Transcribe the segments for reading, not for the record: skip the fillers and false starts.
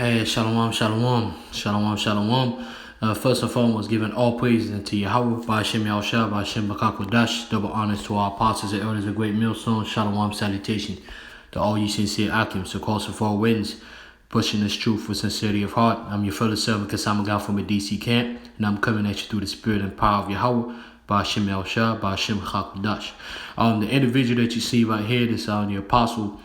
Hey, shalom, shalom, shalom, shalom. First and foremost, giving all praises unto Yahweh, by Hashem Yahushua, by Hashem Bakakodash. Double honors to our apostles and elders of great millstone. Shalom, salutation to all you sincere Akims, across the four winds, pushing this truth with sincerity of heart. I'm your fellow servant, Kasamagal from a DC camp, and I'm coming at you through the spirit and power of Yahweh, by Hashem Yahushua, by Hashem Bakakodash. The individual that you see right here, this the apostle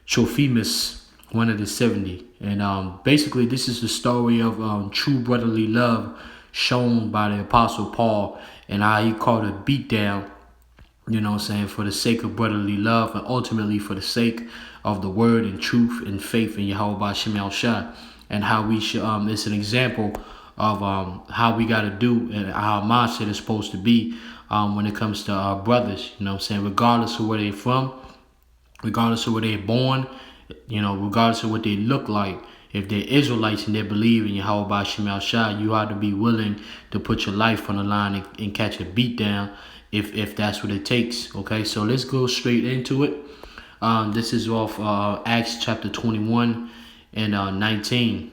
Trophimus, one of the 70. And basically this is the story of true brotherly love shown by the apostle Paul, and how he called it beatdown, you know what I'm saying, for the sake of brotherly love, and ultimately for the sake of the word and truth and faith in Yahweh by Shem Shai, and how we should it's an example of how we got to do and how our mindset is supposed to be when it comes to our brothers, you know what I'm saying, regardless of where they're from, regardless of where they're born, you know, regardless of what they look like. If they're Israelites and they believe in Yahweh by Shem Shai, you ought to be willing to put your life on the line and catch a beat down if that's what it takes. Okay, so let's go straight into it. This is off Acts chapter 21 and 19.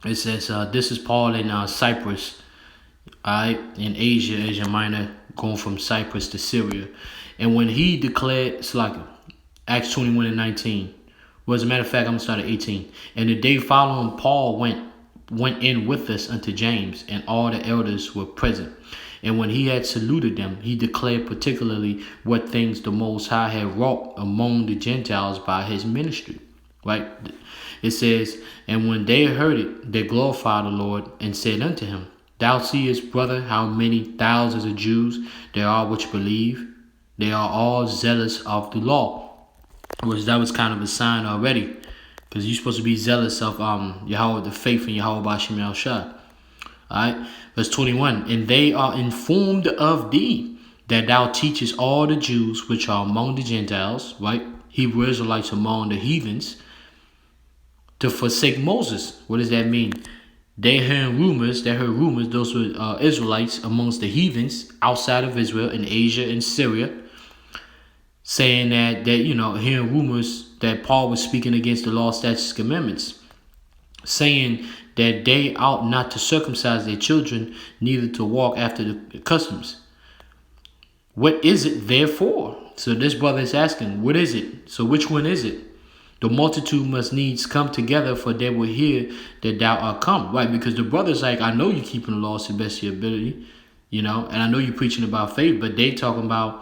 It says, this is Paul in Cyprus, in Asia Minor, going from Cyprus to Syria. And when he declared, it's like Acts 21 and 19. Well, as a matter of fact, I'm going to start at 18. And the day following, Paul went in with us unto James, and all the elders were present. And when he had saluted them, he declared particularly what things the Most High had wrought among the Gentiles by his ministry. Right? It says, and when they heard it, they glorified the Lord and said unto him, Thou seest, brother, how many thousands of Jews there are which believe. They are all zealous of the law. That was kind of a sign already, because you're supposed to be zealous of Yahweh, the faith in Yahweh by Shem Shai. Alright, verse 21. And they are informed of thee, that thou teachest all the Jews which are among the Gentiles, right? Hebrew Israelites among the heathens, to forsake Moses. What does that mean? They heard rumors. Those were Israelites amongst the heathens outside of Israel, in Asia and Syria, saying that hearing rumors that Paul was speaking against the law, statutes, commandments, saying that they ought not to circumcise their children, neither to walk after the customs. What is it therefore? So this brother is asking, what is it? So which one is it? The multitude must needs come together, for they will hear that thou art come. Right, because the brother's like, I know you're keeping the laws to the best of your ability, and I know you're preaching about faith, but they talking about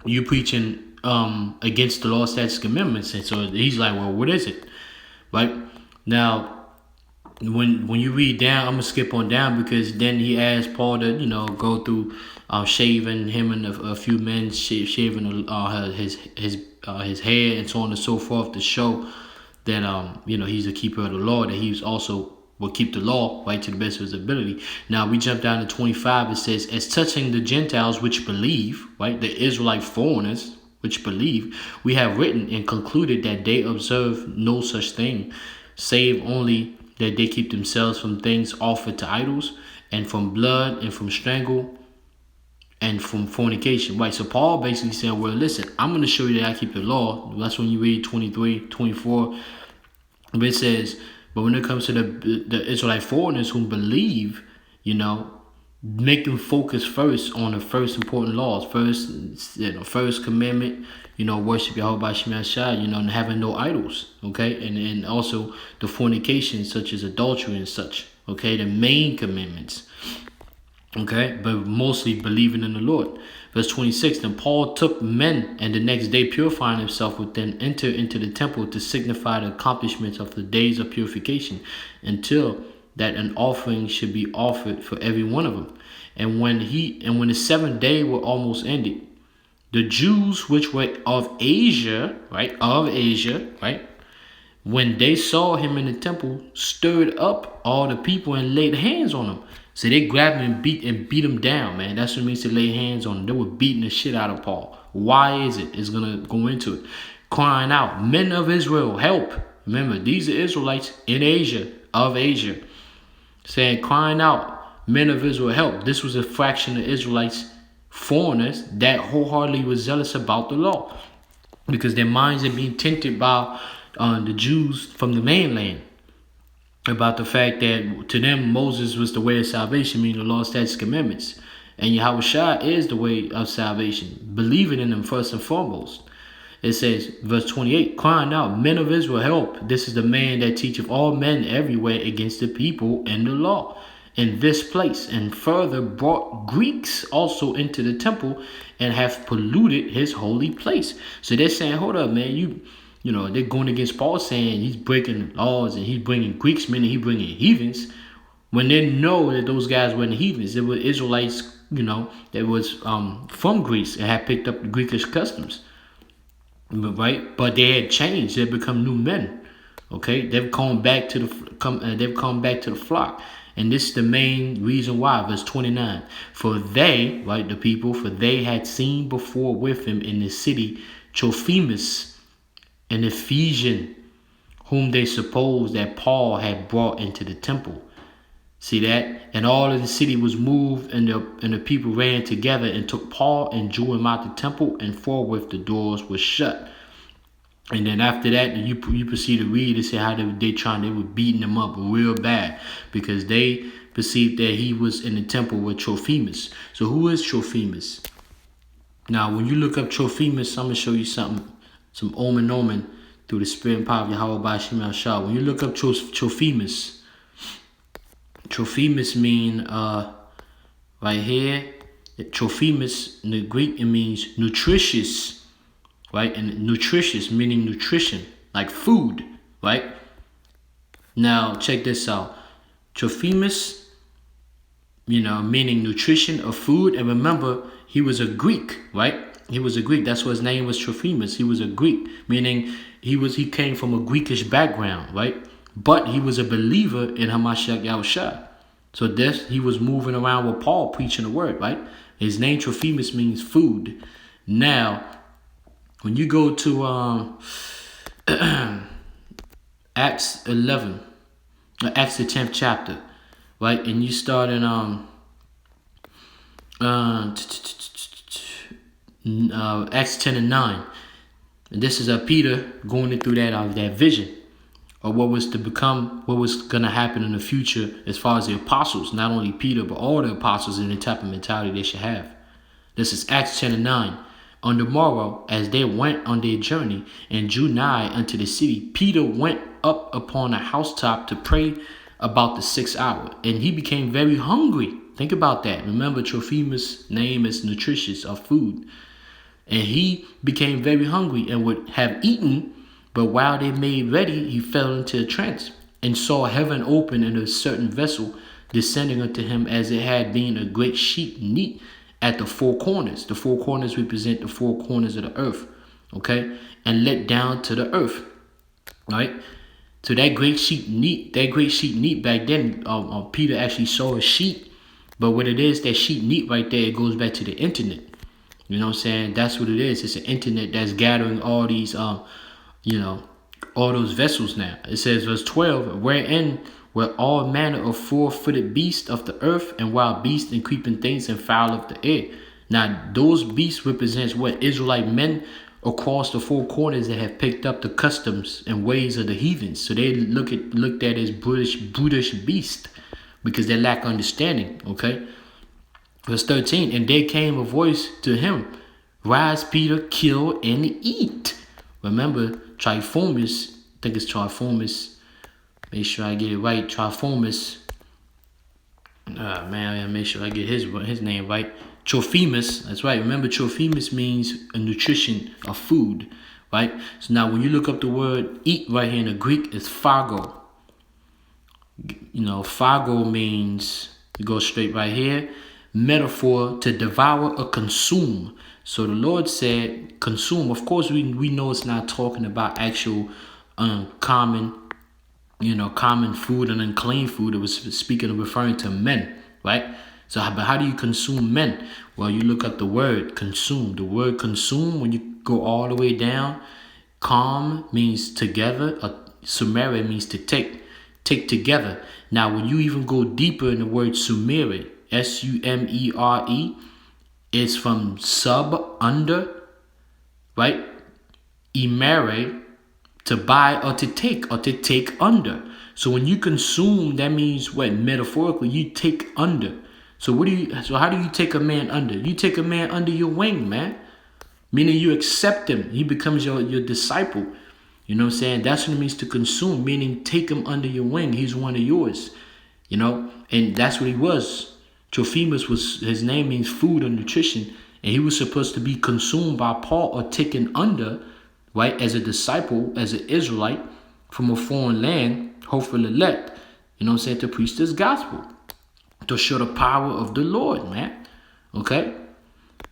you preaching against the law, statutes, commandments. And so he's like, well, what is it? Right? Now, when you read down, I'm gonna skip on down, because then he asked Paul to go through shaving him and a few men shaving his hair and so on and so forth, to show that he's a keeper of the law, that he's also will keep the law, right, to the best of his ability. Now we jump down to 25. It says, as touching the Gentiles which believe, right, the Israelite foreigners which believe, we have written and concluded that they observe no such thing, save only that they keep themselves from things offered to idols, and from blood, and from strangle, and from fornication. Right, so Paul basically said, well, listen, I'm going to show you that I keep the law. That's when you read 23, 24. But it says, but when it comes to the Israelite foreigners who believe, make them focus first on the first important laws. First commandment, worship Yahweh by Shem Shai, and having no idols, okay? And also the fornication, such as adultery and such, okay? The main commandments, okay? But mostly believing in the Lord. Verse 26, then Paul took men, and the next day purifying himself would then enter into the temple to signify the accomplishment of the days of purification, until that an offering should be offered for every one of them. And when the seventh day were almost ended, the Jews which were of Asia, right, when they saw him in the temple, stirred up all the people and laid hands on him. So they grabbed him and beat him down, man. That's what it means to lay hands on him. They were beating the shit out of Paul. Why is it? It's going to go into it. Crying out, men of Israel, help. Remember, these are Israelites in Asia, of Asia. Saying, crying out, men of Israel, help. This was a fraction of Israelites, foreigners, that wholeheartedly was zealous about the law, because their minds are being tinted by the Jews from the mainland. about the fact that to them Moses was the way of salvation, meaning the law, statutes, commandments. And Yahweh Shai is the way of salvation. Believing in him first and foremost. It says, verse 28, crying out, men of Israel, help. This is the man that teacheth all men everywhere against the people and the law in this place, and further brought Greeks also into the temple and have polluted his holy place. So they're saying, hold up, man, you know, they're going against Paul, saying he's breaking laws and he's bringing Greeks, meaning he's bringing heathens, when they know that those guys weren't heathens. They were Israelites, you know, that was from Greece and had picked up the Greekish customs. Right, but they had changed. They've become new men. Okay, they've come back to the flock, and this is the main reason why. Verse 29: for they, right, the people, for they had seen before with him in the city Trophimus, an Ephesian, whom they supposed that Paul had brought into the temple. See that? And all of the city was moved, and the people ran together and took Paul and drew him out the temple, and forthwith the doors were shut. And then after that, you proceed to read and say how they were beating him up real bad because they perceived that he was in the temple with Trophimus. So who is Trophimus? Now, when you look up Trophimus, I'm gonna show you something, some omen through the spirit and power of Yahweh by Shemel Shah. When you look up Trophimus. Trophimus mean right here. Trophimus in the Greek, it means nutritious, right? And nutritious meaning nutrition, like food, right? Now check this out. Trophimus, you know, meaning nutrition or food. And remember, he was a Greek, right? He was a Greek. That's why his name was Trophimus. He was a Greek, meaning he came from a Greekish background, right? But he was a believer in Hamashiach Yahushua. So this, he was moving around with Paul preaching the word, right? His name Trophimus means food. Now, when you go to Acts 11, Acts the 10th chapter, right? And you start in Acts 10 and 9. And this is Peter going through that vision of what was going to happen in the future as far as the apostles, not only Peter, but all the apostles and the type of mentality they should have. This is Acts 10 and 9. On the morrow, as they went on their journey and drew nigh unto the city, Peter went up upon a housetop to pray about the 6th hour, and he became very hungry. Think about that. Remember, Trophimus' name is nutritious, of food. And he became very hungry and would have eaten, but while they made ready, he fell into a trance and saw heaven open and a certain vessel descending unto him as it had been a great sheet neat at the four corners. The four corners represent the four corners of the earth, okay? And let down to the earth, right? So that great sheet neat back then, Peter actually saw a sheet, but what it is, that sheet neat right there, it goes back to the internet. You know what I'm saying? That's what it is. It's an internet that's gathering all these, all those vessels now. It says, verse 12, wherein were all manner of four-footed beasts of the earth, and wild beasts and creeping things and fowl of the air. Now, those beasts represents what? Israelite men across the four corners that have picked up the customs and ways of the heathens. So they looked at as brutish beast because they lack understanding, okay? Verse 13, and there came a voice to him, rise, Peter, kill and eat. Remember, Trophimus, I think it's Trophimus. Make sure I get it right. Trophimus. Make sure I get his name right. Trophimus, that's right. Remember, Trophimus means a nutrition of food, right? So now when you look up the word eat right here in the Greek, it's phago. You know, phago means, you go straight right here, metaphor to devour or consume. So the Lord said consume. Of course, we know it's not talking about actual common food and unclean food. It was speaking of referring to men, right? So but how do you consume men? Well, you look up the word consume. The word consume, when you go all the way down, calm means together. Sumere means to take together. Now, when you even go deeper in the word sumere, S-U-M-E-R-E, it's from sub, under, right? Emere, to buy or to take under. So when you consume, that means what? Metaphorically, you take under. So how do you take a man under? You take a man under your wing, man. Meaning you accept him. He becomes your disciple. You know what I'm saying? That's what it means to consume, meaning take him under your wing. He's one of yours. You know? And that's what he was. Trophimus his name means food or nutrition. And he was supposed to be consumed by Paul or taken under, right, as a disciple, as an Israelite from a foreign land, hopefully elect, you know what I'm saying, to preach this gospel, to show the power of the Lord, man. Okay?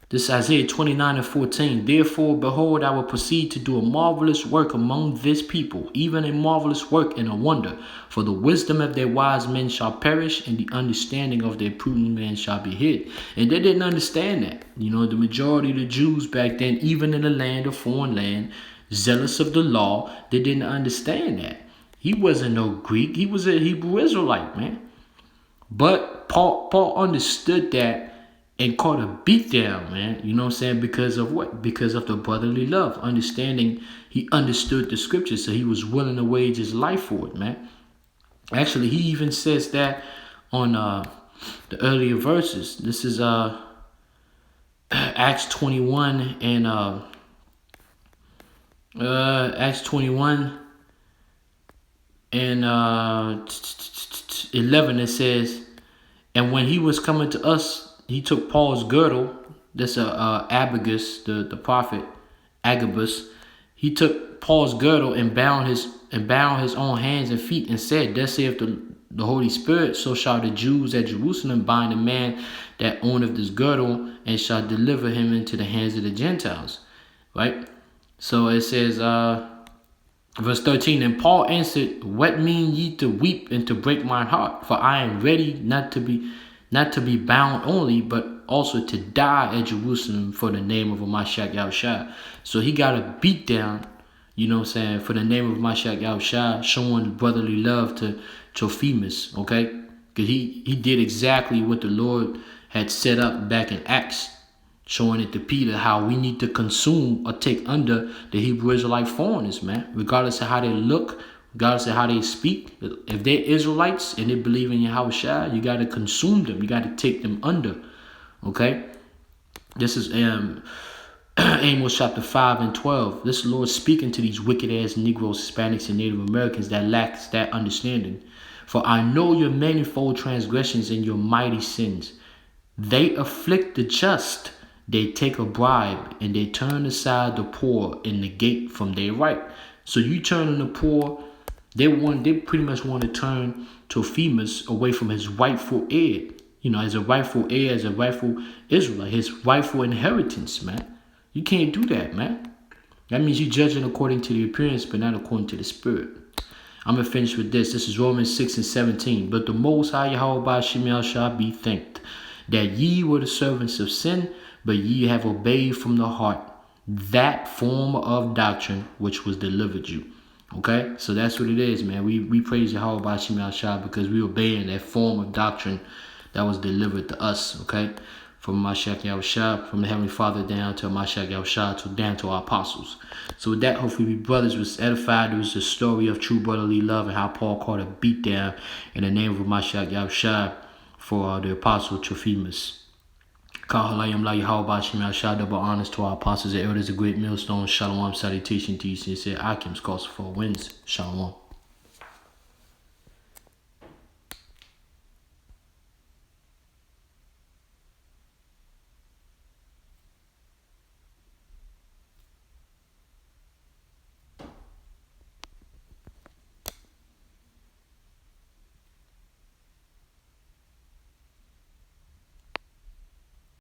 This is Isaiah 29:14. Therefore, behold, I will proceed to do a marvelous work among this people, even a marvelous work and a wonder. For the wisdom of their wise men shall perish, and the understanding of their prudent men shall be hid. And they didn't understand that. You know, the majority of the Jews back then, even in the land, a foreign land, zealous of the law, they didn't understand that. He wasn't no Greek. He was a Hebrew Israelite, man. But Paul understood that and caught a beatdown, man. You know what I'm saying? Because of what? Because of the brotherly love. Understanding, he understood the scriptures, so he was willing to wage his life for it, man. Actually, he even says that on the earlier verses. This is Acts 21 and Acts 21 and 11. It says, and when he was coming to us, he took Paul's girdle. That's Agabus, the prophet Agabus. He took Paul's girdle and bound his own hands and feet, and said, "Thus saith the Holy Spirit, so shall the Jews at Jerusalem bind a man that owneth this girdle, and shall deliver him into the hands of the Gentiles." Right? So it says, verse 13, and Paul answered, "What mean ye to weep and to break my heart? For I am ready not to be bound only, but also to die at Jerusalem for the name of Mashiach Yahushua." So he got a beat down, you know what I'm saying, for the name of Mashiach Yahushua, showing brotherly love to Trophimus, okay? Because he did exactly what the Lord had set up back in Acts, showing it to Peter how we need to consume or take under the Hebrew Israelite foreigners, man, regardless of how they look, regardless of how they speak. If they're Israelites and they believe in Yahushua, you got to consume them. You got to take them under. Okay? This is Amos chapter 5 and 12. This Lord speaking to these wicked-ass Negroes, Hispanics, and Native Americans that lacks that understanding. For I know your manifold transgressions and your mighty sins. They afflict the just. They take a bribe, and they turn aside the poor and negate from their right. So you turning the poor. They pretty much want to turn Trophimus away from his rightful heir. You know, as a rightful heir, as a rightful Israelite, his rightful inheritance, man. You can't do that, man. That means you're judging according to the appearance, but not according to the spirit. I'm going to finish with this. This is Romans 6 and 17. But the Most High Yahweh Shemiel shall be thanked, that ye were the servants of sin, but ye have obeyed from the heart that form of doctrine which was delivered you. Okay, so that's what it is, man. We praise Yahweh by Shemiel Shah because we obeying that form of doctrine that was delivered to us, okay? From Mashiach Yahushua, from the Heavenly Father down to Mashiach Yahushua, down to our apostles. So with that, hopefully we brothers was edified. It was the story of true brotherly love and how Paul caught a beat down in the name of Mashiach Yahushua for the apostle Trophimus. Kahalayim la Yahweh Shemiel Shah, double honors to our apostles and elders, a great millstone. Shalom, salutation to you, sincere Akim's cause for wins. Shalom.